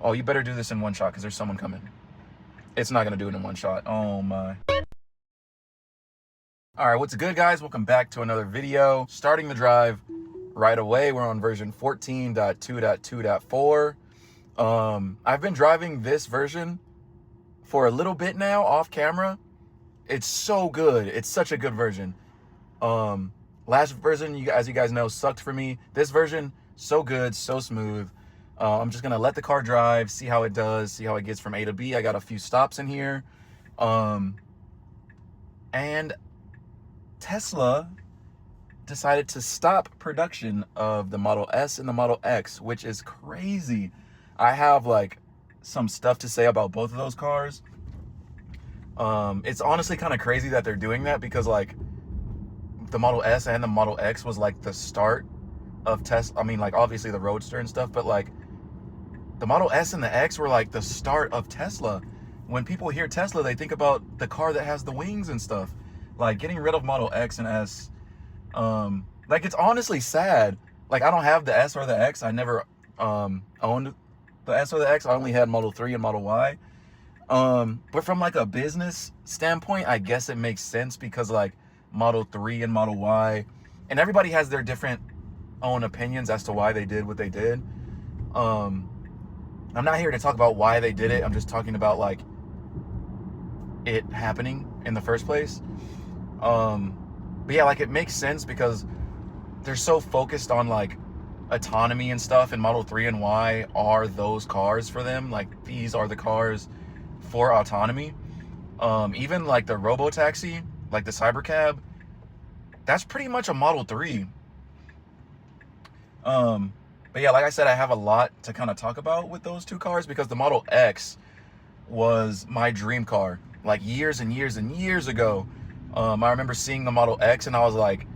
Oh, you better do this in one shot because there's someone coming. It's not gonna do it in one shot. Oh my. All right, what's good, guys? Welcome back to another video. Starting the drive right away. We're on version 14.2.2.4. I've been driving this version for a little bit now off camera. It's so good. It's such a good version. Last version, as you guys know, sucked for me. This version, so good, so smooth. I'm just gonna let the car drive, see how it does, see how it gets from A to B. I got a few stops in here. And Tesla decided to stop production of the Model S and the Model X, which is crazy. I have like some stuff to say about both of those cars. It's honestly kind of crazy that they're doing that because like the Model S and the Model X was like the start of Tesla. I mean, like obviously the Roadster and stuff, but like the Model S and the X were like the start of Tesla. When people hear Tesla, they think about the car that has the wings and stuff. Like getting rid of Model X and S, like it's honestly sad. Like I don't have the S or the X. I never owned the S or the X. I only had Model 3 and Model Y. But from like a business standpoint, I guess it makes sense because like Model 3 and Model Y, and everybody has their different own opinions as to why they did what they did. I'm not here to talk about why they did it. I'm just talking about like it happening in the first place. But yeah, like it makes sense because they're so focused on like autonomy and stuff, and Model 3 and Y are those cars for them. Like these are the cars for autonomy. Even like the robo-taxi, like the Cybercab, that's pretty much a Model 3. But yeah, like I said, I have a lot to kind of talk about with those two cars because the Model X was my dream car like years and years and years ago. I remember seeing the Model X and I was like,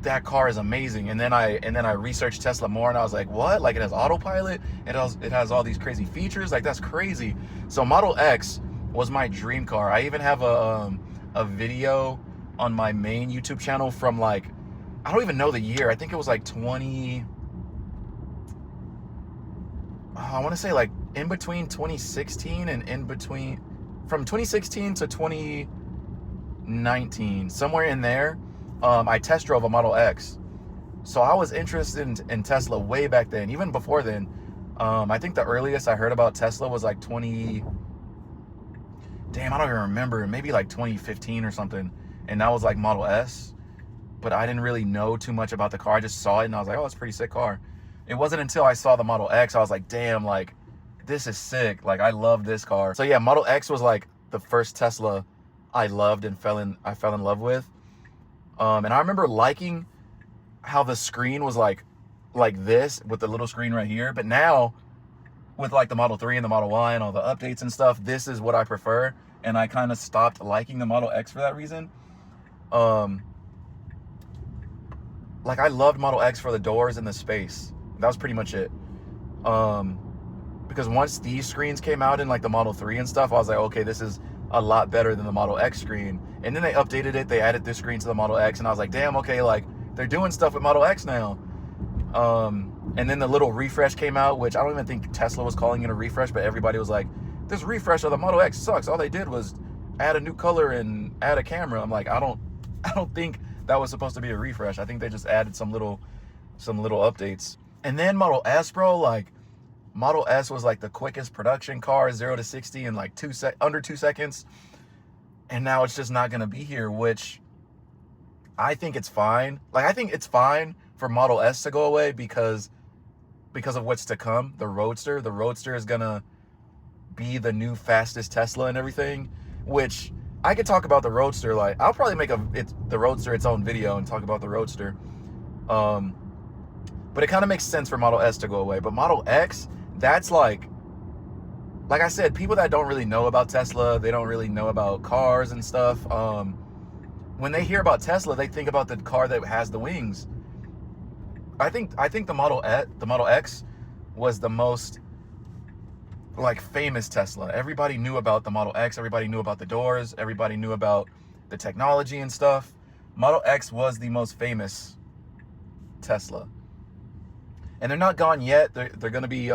that car is amazing. And then I researched Tesla more and I was like, what? Like it has autopilot, it has all these crazy features, like that's crazy. So Model X was my dream car. I even have a video on my main YouTube channel from like, I don't even know the year. I think it was like I want to say like in between 2016 and in between, from 2016 to 2019, somewhere in there. I test drove a Model X. So I was interested in Tesla way back then, even before then. I think the earliest I heard about Tesla was like I don't even remember, maybe like 2015 or something. And that was like Model S. But I didn't really know too much about the car. I just saw it and I was like, oh, it's a pretty sick car. It wasn't until I saw the Model X, I was like, damn, like this is sick. Like I love this car. So yeah, Model X was like the first Tesla I loved and I fell in love with. And I remember liking how the screen was like this with the little screen right here. But now with like the Model 3 and the Model Y and all the updates and stuff, this is what I prefer. And I kind of stopped liking the Model X for that reason. Like I loved Model X for the doors and the space. That was pretty much it. Because once these screens came out in like the Model 3 and stuff, I was like, okay, this is a lot better than the Model X screen. And then they updated it. They added this screen to the Model X and I was like, damn, okay, like they're doing stuff with Model X now. And then the little refresh came out, which I don't even think Tesla was calling it a refresh, but everybody was like, this refresh of the Model X sucks. All they did was add a new color and add a camera. I'm like, I don't think that was supposed to be a refresh. I think they just added some little updates. And then Model S, bro, like Model S was like the quickest production car, 0 to 60 in like under 2 seconds. And now it's just not going to be here, which I think it's fine. Like I think it's fine for Model S to go away because of what's to come. The Roadster is going to be the new fastest Tesla and everything, which I could talk about the Roadster. Like I'll probably make the Roadster its own video and talk about the Roadster. But it kind of makes sense for Model S to go away. But Model X, that's like I said, people that don't really know about Tesla, they don't really know about cars and stuff. When they hear about Tesla, they think about the car that has the wings. I think the Model X was the most like famous Tesla. Everybody knew about the Model X. Everybody knew about the doors. Everybody knew about the technology and stuff. Model X was the most famous Tesla. And they're not gone yet. They're going to be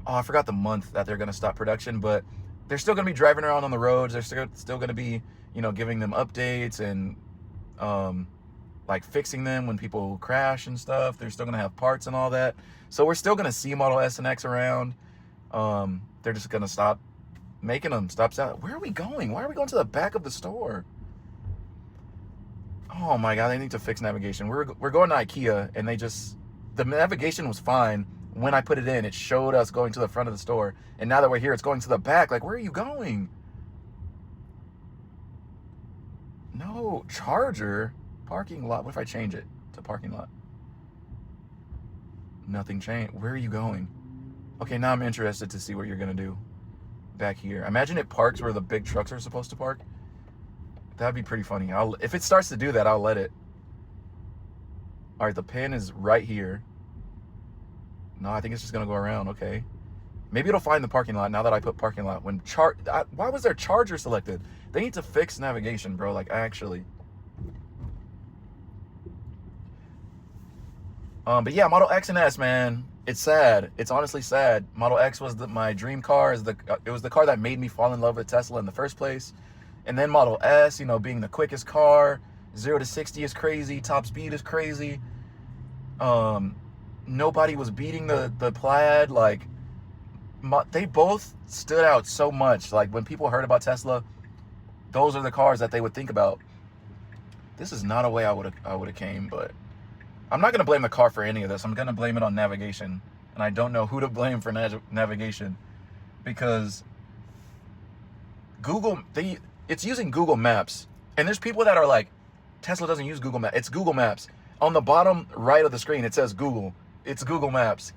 oh, I forgot the month that they're going to stop production, but they're still going to be driving around on the roads. They're still going to be, you know, giving them updates and like fixing them when people crash and stuff. They're still going to have parts and all that. So we're still going to see Model S and X around. They're just going to stop making them, stop selling. Where are we going? Why are we going to the back of the store? Oh my God, they need to fix navigation. We're going to IKEA, and the navigation was fine. When I put it in, it showed us going to the front of the store. And now that we're here, it's going to the back. Like, where are you going? No, charger, parking lot. What if I change it to parking lot? Nothing changed. Where are you going? Okay, now I'm interested to see what you're going to do back here. Imagine it parks where the big trucks are supposed to park. That'd be pretty funny. If it starts to do that, I'll let it. All right, the pin is right here. No, I think it's just gonna go around. Okay, maybe it'll find the parking lot now that I put parking lot. Why was there charger selected? They need to fix navigation, bro. Like, actually. But yeah, Model X and S, man. It's sad. It's honestly sad. Model X was my dream car. It was the car that made me fall in love with Tesla in the first place. And then Model S, you know, being the quickest car, 0 to 60 is crazy, top speed is crazy. Nobody was beating the Plaid. Like, they both stood out so much. Like, when people heard about Tesla, those are the cars that they would think about. This is not a way I would have came, but I'm not gonna blame the car for any of this. I'm gonna blame it on navigation, and I don't know who to blame for navigation, because it's using Google Maps, and there's people that are like, Tesla doesn't use Google Maps. It's Google Maps. On the bottom right of the screen, it says Google. It's Google Maps.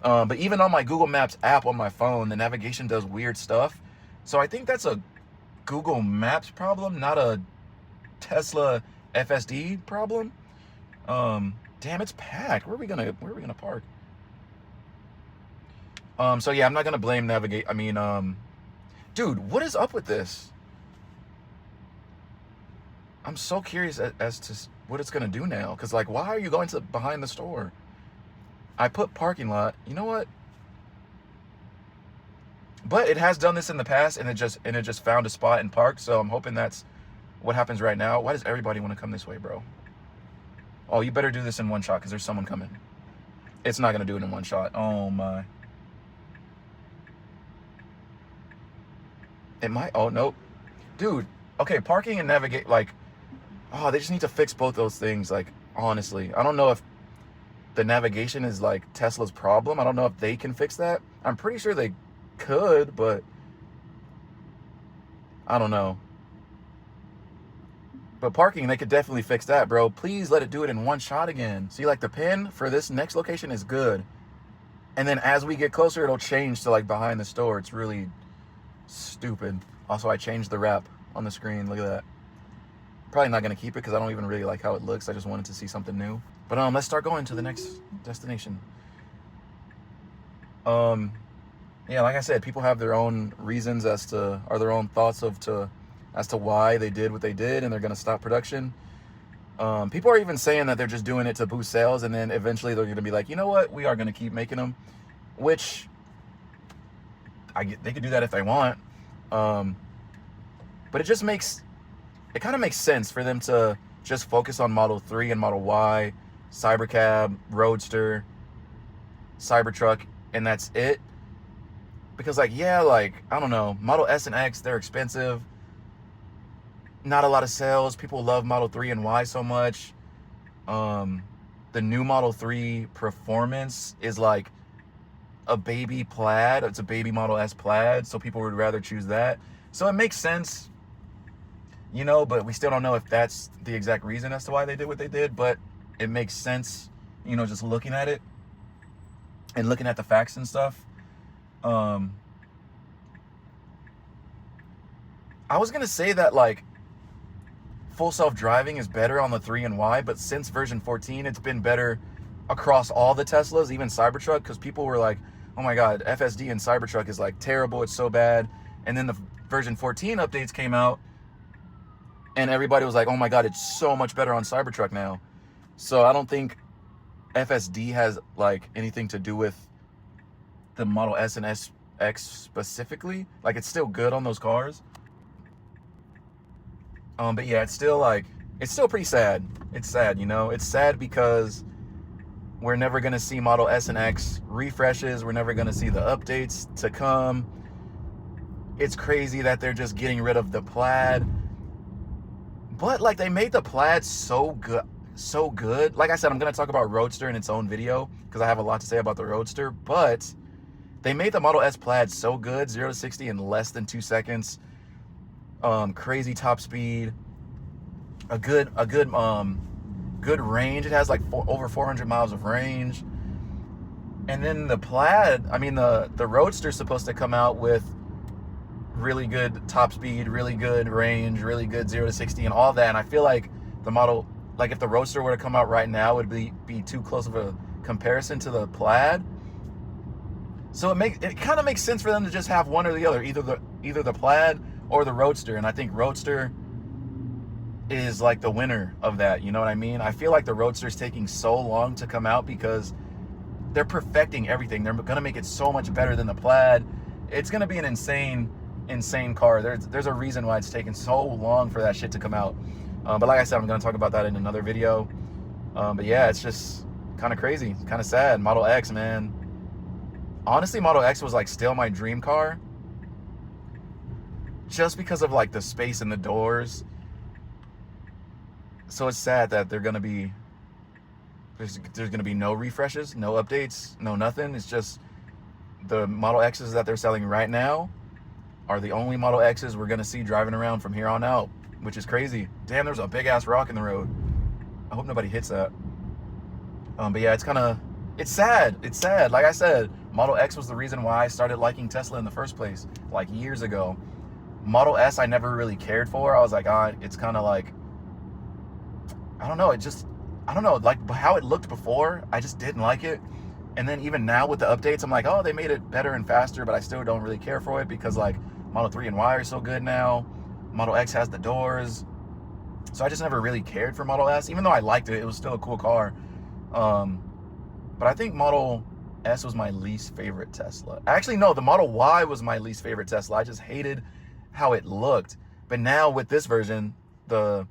But even on my Google Maps app on my phone, the navigation does weird stuff. So I think that's a Google Maps problem, not a Tesla FSD problem. Damn, it's packed. Where are we gonna park? So yeah, I'm not gonna blame dude, what is up with this? I'm so curious as to what it's gonna do now. Cause like, why are you going to behind the store? I put parking lot. You know what? But it has done this in the past, and it just found a spot and parked. So I'm hoping that's what happens right now. Why does everybody want to come this way, bro? Oh, you better do this in one shot, because there's someone coming. It's not gonna do it in one shot. Oh my. It might. Oh nope, dude. Okay, parking and navigate. Like, oh, they just need to fix both those things. Like, honestly, I don't know if the navigation is like Tesla's problem. I don't know if they can fix that. I'm pretty sure they could, but I don't know. But parking, they could definitely fix that, bro. Please let it do it in one shot again. See, like, the pin for this next location is good. And then as we get closer, it'll change to like behind the store. It's really stupid. Also, I changed the wrap on the screen. Look at that. Probably not going to keep it because I don't even really like how it looks. I just wanted to see something new. But let's start going to the next destination. Yeah, like I said, people have their own reasons or their own thoughts as to why they did what they did, and they're going to stop production. People are even saying that they're just doing it to boost sales, and then eventually they're going to be like, you know what, we are going to keep making them, which they could do that if they want. But it kind of makes sense for them to just focus on Model 3 and Model Y, Cybercab, Roadster, Cybertruck, and that's it. Because, like, yeah, like, I don't know, Model S and X, they're expensive. Not a lot of sales. People love Model 3 and Y so much. The new Model 3 Performance is like a baby Plaid. It's a baby Model S Plaid, so people would rather choose that. So it makes sense, you know, but we still don't know if that's the exact reason as to why they did what they did. But it makes sense, you know, just looking at it and looking at the facts and stuff. I was gonna say that, like, full self-driving is better on the 3 and Y, but since version 14, it's been better across all the Teslas, even Cybertruck, because people were like, oh my God, FSD and Cybertruck is like terrible, it's so bad. And then the version 14 updates came out, and everybody was like, oh my God, it's so much better on Cybertruck now. So I don't think FSD has like anything to do with the Model S and X specifically. Like, it's still good on those cars. But yeah, it's still pretty sad. It's sad, you know? It's sad because we're never gonna see Model S and X refreshes. We're never gonna see the updates to come. It's crazy that they're just getting rid of the Plaid. But like, they made the Plaid so good. Like I said, I'm gonna talk about Roadster in its own video because I have a lot to say about the Roadster. But they made the Model S Plaid so good, 0 to 60 in less than 2 seconds. Crazy top speed, a good range. It has like over 400 miles of range. And then the Plaid, I mean the Roadster is supposed to come out with really good top speed, really good range, really good 0 to 60 and all that. And I feel like the model, like if the Roadster were to come out right now, it would be too close of a comparison to the Plaid. So it kind of makes sense for them to just have one or the other, either the Plaid or the Roadster. And I think Roadster is like the winner of that, you know what I mean? I feel like the Roadster is taking so long to come out because they're perfecting everything. They're gonna make it so much better than the Plaid. It's gonna be an insane car. There's a reason why it's taken so long for that shit to come out. But like I said, I'm gonna talk about that in another video. But yeah, it's just kind of crazy, kind of sad. Model X, man. Honestly, Model X was like still my dream car, just because of like the space in the doors. So it's sad that there's gonna be no refreshes, no updates, no nothing. It's just the Model X's that they're selling right now are the only Model X's we're gonna see driving around from here on out, which is crazy. Damn, there's a big ass rock in the road. I hope nobody hits that. But yeah, it's sad. It's sad. Like I said, Model X was the reason why I started liking Tesla in the first place, like years ago. Model S I never really cared for. I was like, it's kind of like, I don't know, like how it looked before, I just didn't like it. And then even now with the updates, I'm like, oh, they made it better and faster, but I still don't really care for it because like Model 3 and Y are so good now. Model X has the doors. So I just never really cared for Model S, even though I liked it. It was still a cool car. But I think Model S was my least favorite Tesla. Actually, no, the Model Y was my least favorite Tesla. I just hated how it looked. But now with this version, the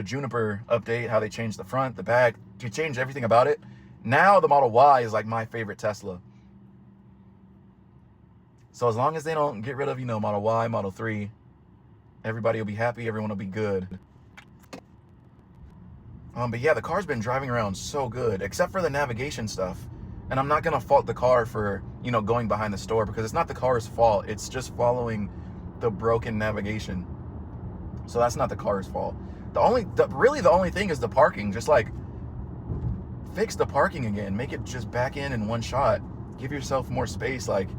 Juniper update, how they changed the front, the back, to change everything about it. Now the Model Y is like my favorite Tesla. So as long as they don't get rid of, Model Y, Model 3, everybody will be happy, everyone will be good. But yeah, the car's been driving around so good, except for the navigation stuff. And I'm not gonna fault the car for, going behind the store, because it's not the car's fault. It's just following the broken navigation. So that's not the car's fault. Really the only thing is the parking. Just like fix the parking again, make it just back in one shot, give yourself more space. Like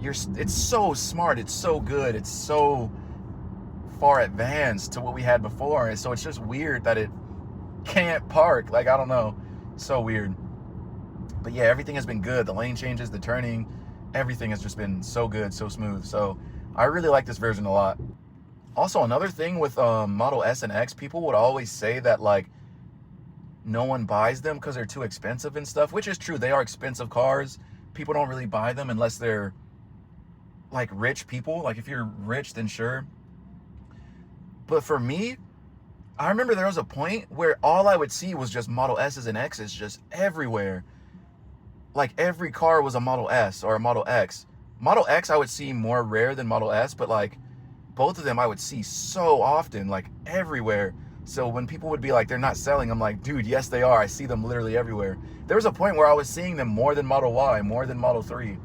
it's so smart, it's so good, it's so far advanced to what we had before. And so it's just weird that it can't park. Like, I don't know, so weird. But yeah, everything has been good. The lane changes, the turning, everything has just been so good, so smooth. So I really like this version a lot. Also, another thing with Model S and X, people would always say that like no one buys them because they're too expensive and stuff, which is true. They are expensive cars. People don't really buy them unless they're like rich people. Like if you're rich, then sure. But for me, I remember there was a point where all I would see was just Model S's and X's just everywhere. Like every car was a Model S or a Model X. Model X I would see more rare than Model S, but like both of them I would see so often, like everywhere. So when people would be like, they're not selling, I'm like, dude, yes they are. I see them literally everywhere. There was a point where I was seeing them more than Model Y, more than Model 3.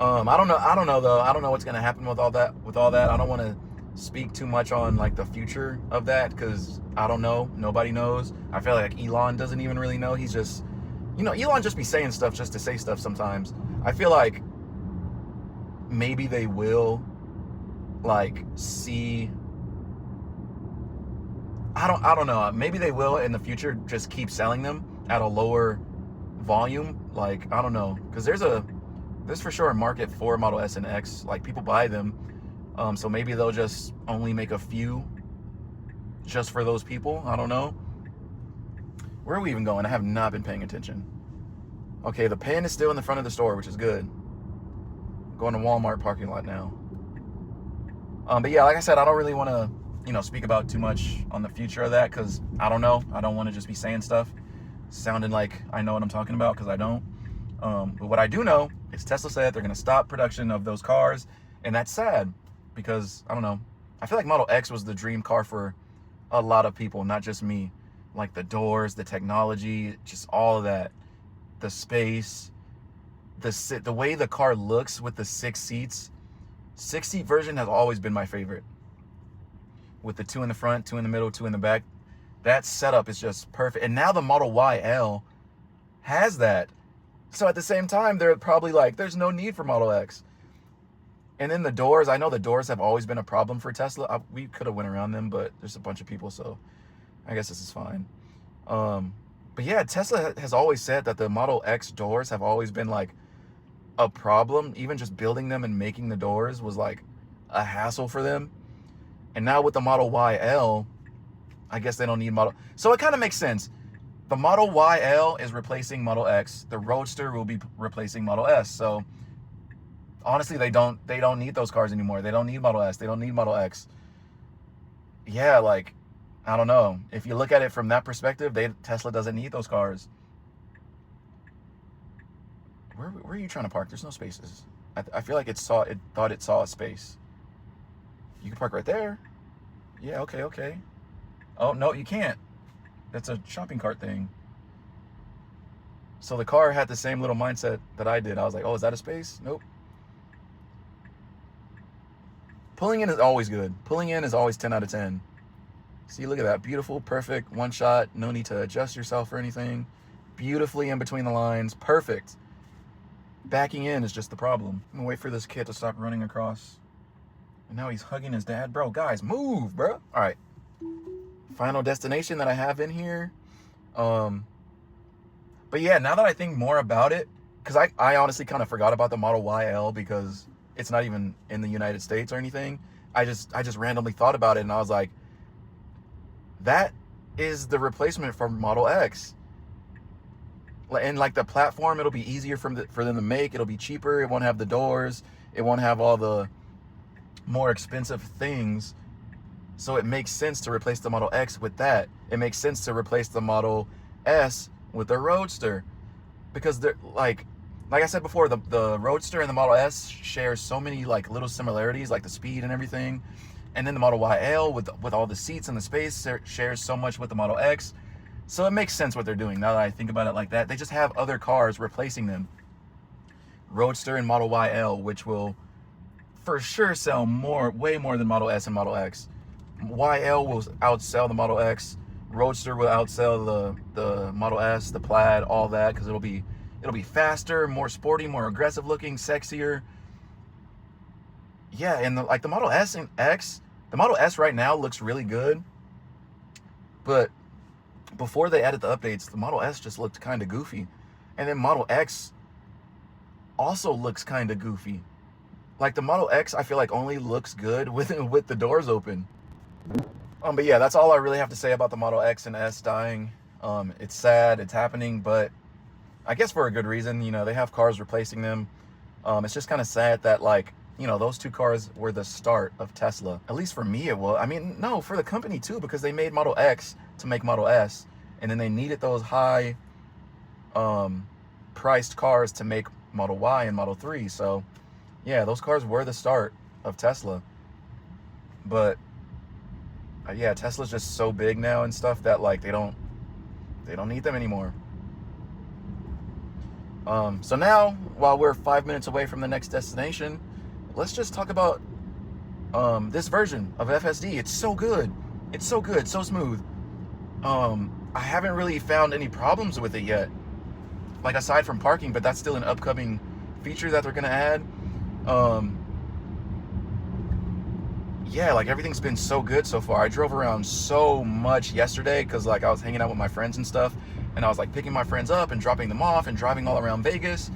I don't know though. I don't know what's gonna happen with all that. I don't want to speak too much on like the future of that because I don't know. Nobody knows. I feel like Elon doesn't even really know. He's just, Elon just be saying stuff just to say stuff sometimes. I feel like maybe they will like see, I don't know, maybe they will in the future just keep selling them at a lower volume. Like, I don't know, because there's for sure a market for Model S and X. Like, people buy them, so maybe they'll just only make a few just for those people. I don't know. Where are we even going? I have not been paying attention. Okay, the pen is still in the front of the store, which is good. Going to Walmart parking lot now. But yeah, like I said, I don't really want to, speak about too much on the future of that, because I don't know. I don't want to just be saying stuff sounding like I know what I'm talking about, because I don't. But what I do know is Tesla said they're going to stop production of those cars, and that's sad, because I don't know. I feel like Model X was the dream car for a lot of people, not just me. Like the doors, the technology, just all of that, the space, the way the car looks with the 6 seats. 6-seat version has always been my favorite, with the 2 in the front, 2 in the middle, 2 in the back. That setup is just perfect. And now the Model YL has that. So at the same time, they're probably like, there's no need for Model X. And then the doors, I know the doors have always been a problem for Tesla. We could have went around them, but there's a bunch of people, so I guess this is fine. But yeah, Tesla has always said that the Model X doors have always been like a problem. Even just building them and making the doors was like a hassle for them. And now with the Model YL, I guess they don't need Model. So it kind of makes sense. The Model YL is replacing Model X. The Roadster will be replacing Model S. So honestly, they don't need those cars anymore. They don't need Model S. They don't need Model X. Yeah, like, I don't know. If you look at it from that perspective, Tesla doesn't need those cars. Where are you trying to park? There's no spaces. I feel like it thought it saw a space. You can park right there. Yeah, okay. Oh, no, you can't. That's a shopping cart thing. So the car had the same little mindset that I did. I was like, oh, is that a space? Nope. Pulling in is always good. Pulling in is always 10 out of 10. See, look at that. Beautiful, perfect, one shot. No need to adjust yourself or anything. Beautifully in between the lines. Perfect. Backing in is just the problem. I'm gonna wait for this kid to stop running across. And now he's hugging his dad. Bro, guys, move, bro. All right. Final destination that I have in here. But yeah, now that I think more about it, because I honestly kind of forgot about the Model YL because it's not even in the United States or anything. I just randomly thought about it, and I was like, that is the replacement for Model X. And like the platform, it'll be easier for them to make. It'll be cheaper. It won't have the doors. It won't have all the more expensive things. So it makes sense to replace the Model X with that. It makes sense to replace the Model S with the Roadster, because they're like I said before, the Roadster and the Model S share so many like little similarities, like the speed and everything. And then the Model YL with all the seats and the space shares so much with the Model X. So it makes sense what they're doing now that I think about it like that. They just have other cars replacing them. Roadster and Model YL, which will for sure sell way more than Model S and Model X. YL will outsell the Model X. Roadster will outsell the Model S, the Plaid, all that, because it'll be faster, more sporty, more aggressive looking, sexier. Yeah, and the Model S and X, the Model S right now looks really good, but before they added the updates, the Model S just looked kind of goofy, and then Model X also looks kind of goofy. Like the Model X, I feel like only looks good with the doors open. But yeah, that's all I really have to say about the Model X and S dying. It's sad, it's happening, but I guess for a good reason. They have cars replacing them. It's just kind of sad that those two cars were the start of Tesla. At least for me it was. I mean, no, for the company too, because they made Model X to make Model S, and then they needed those high priced cars to make Model Y and Model 3. So yeah, those cars were the start of Tesla. But yeah, Tesla's just so big now and stuff that they don't need them anymore. So now, while we're 5 minutes away from the next destination, let's just talk about this version of FSD. It's so good. It's so good, so smooth. I haven't really found any problems with it yet, aside from parking, but that's still an upcoming feature that they're gonna add. Yeah, everything's been so good so far. I drove around so much yesterday because I was hanging out with my friends and stuff, and I was picking my friends up and dropping them off and driving all around Vegas.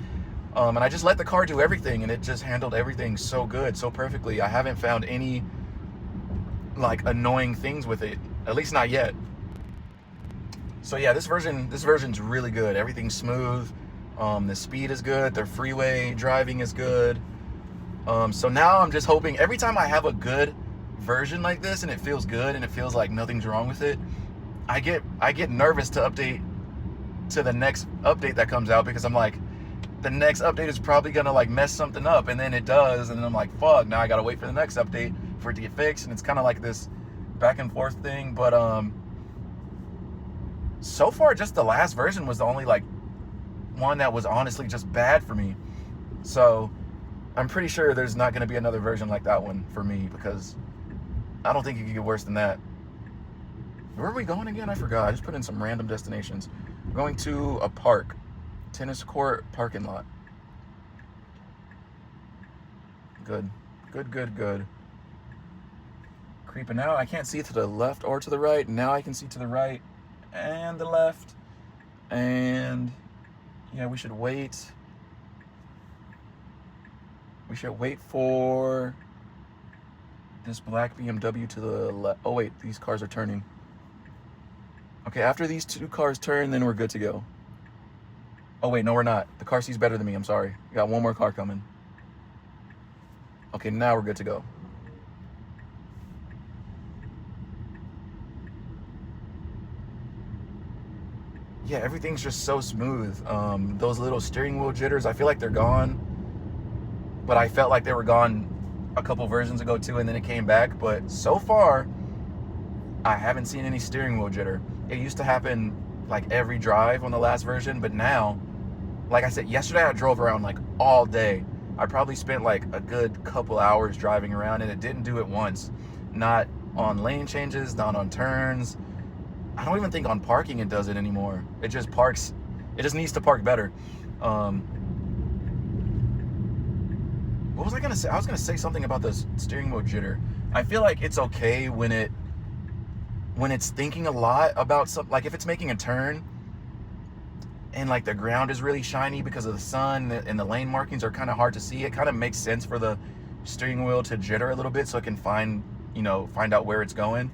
And I just let the car do everything, and it just handled everything so good, so perfectly. I haven't found any annoying things with it, at least not yet. So yeah, this version's really good. Everything's smooth. The speed is good. The freeway driving is good. So now I'm just hoping every time I have a good version like this and it feels good and it feels like nothing's wrong with it, I get nervous to update to the next update that comes out, because I'm like, the next update is probably gonna like mess something up, and then it does, and then I'm like, fuck, now I gotta wait for the next update for it to get fixed, and it's kind of like this back and forth thing. But so far just the last version was the only like one that was honestly just bad for me. So I'm pretty sure there's not gonna be another version like that one for me, because I don't think it could get worse than that. Where are we going again? I forgot. I just put in some random destinations. We're going to a park. Tennis court parking lot. Good. Good. Creeping out. I can't see to the left or to the right. Now I can see to the right and the left. And yeah, we should wait. We should wait for this black BMW to the left. Oh wait, these cars are turning. Okay, after these two cars turn, then we're good to go. Oh wait, no we're not. The car sees better than me, I'm sorry. We got one more car coming. Okay, now we're good to go. Yeah, everything's just so smooth. Those little steering wheel jitters, I feel like they're gone. But I felt like they were gone a couple versions ago too, and then it came back. But so far, I haven't seen any steering wheel jitter. It used to happen like every drive on the last version, but now, like I said, yesterday I drove around like all day. I probably spent like a good couple hours driving around, and it didn't do it once. Not on lane changes, not on turns. I don't even think on parking it does it anymore. It just parks, it just needs to park better. What was I gonna say? I was gonna say something about the steering wheel jitter. I feel like it's okay when it's thinking a lot about something, like if it's making a turn and like the ground is really shiny because of the sun and the lane markings are kind of hard to see. It kind of makes sense for the steering wheel to jitter a little bit so it can find out where it's going.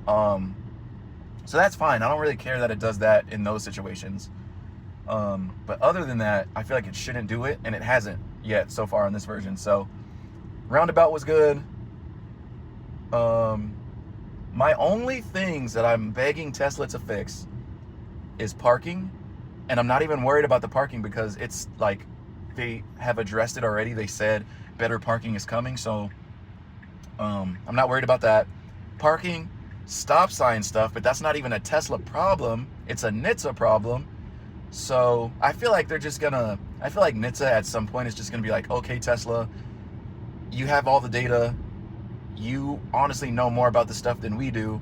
So that's fine. I don't really care that it does that in those situations. But other than that, I feel like it shouldn't do it, and it hasn't yet so far on this version. So roundabout was good. My only things that I'm begging Tesla to fix is parking. And I'm not even worried about the parking, because it's like they have addressed it already. They said better parking is coming. So I'm not worried about that. Parking, stop sign stuff, but that's not even a Tesla problem. It's a NHTSA problem. So I feel like NHTSA at some point is just gonna be like, okay, Tesla, you have all the data. You honestly know more about the stuff than we do.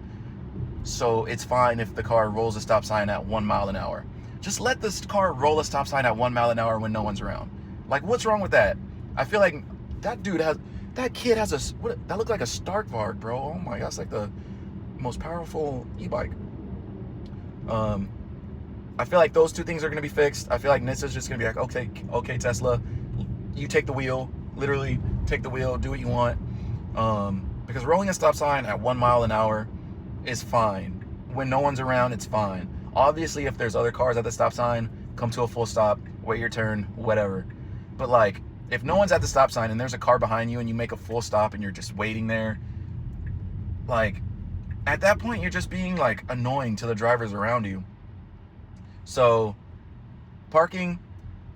So it's fine if the car rolls a stop sign at 1 mile an hour. Just let this car roll a stop sign at 1 mile an hour when no one's around. Like, what's wrong with that? I feel like that kid has that looked like a Starkvarg, bro. Oh my gosh, like the most powerful e-bike. I feel like those two things are gonna be fixed. I feel like NHTSA's just gonna be like, okay, Tesla, you take the wheel. Literally, take the wheel, do what you want. Because rolling a stop sign at 1 mile an hour is fine. When no one's around, it's fine. Obviously, if there's other cars at the stop sign, come to a full stop, wait your turn, whatever. But like, if no one's at the stop sign and there's a car behind you and you make a full stop and you're just waiting there, like, at that point, you're just being like annoying to the drivers around you. So parking,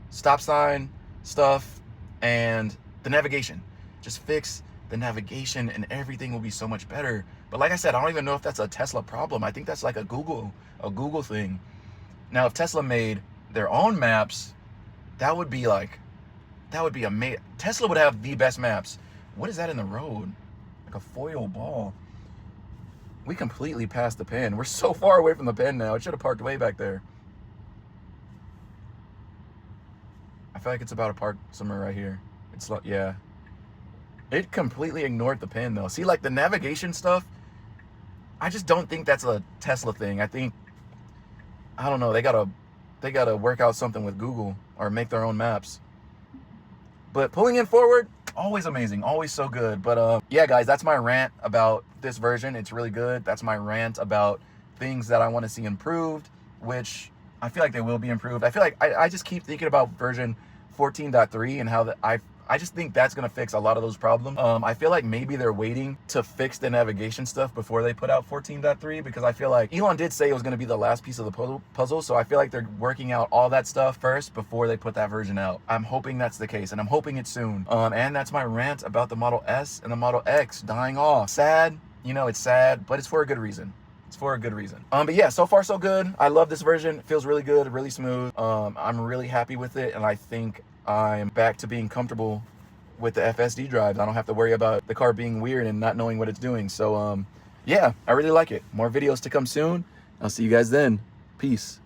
stop sign stuff, and the navigation. Just fix the navigation and everything will be so much better. But like I said, I don't even know if that's a Tesla problem. I think that's like a Google thing. Now, if Tesla made their own maps, that would be amazing. Tesla would have the best maps. What is that in the road? Like a foil ball. We completely passed the pen. We're so far away from the pen now. It should have parked way back there. I feel like it's about to park somewhere right here. It's like, yeah. It completely ignored the pin though. See, like the navigation stuff, I just don't think that's a Tesla thing. I don't know, they gotta work out something with Google or make their own maps. But pulling in forward, always amazing, always so good. But yeah, guys, that's my rant about this version. It's really good. That's my rant about things that I want to see improved, which I feel like they will be improved. I feel like I just keep thinking about version 14.3 and how that I just think that's gonna fix a lot of those problems. I feel like maybe they're waiting to fix the navigation stuff before they put out 14.3, because I feel like Elon did say it was gonna be the last piece of the puzzle. So I feel like they're working out all that stuff first before they put that version out. I'm hoping that's the case, and I'm hoping it's soon. And that's my rant about the Model S and the Model X dying off. Sad, you know, it's sad, but it's for a good reason. It's for a good reason. But yeah, so far so good. I love this version. It feels really good, really smooth. I'm really happy with it, and I think I'm back to being comfortable with the FSD drives. I don't have to worry about the car being weird and not knowing what it's doing. So yeah, I really like it. More videos to come soon. I'll see you guys then. Peace.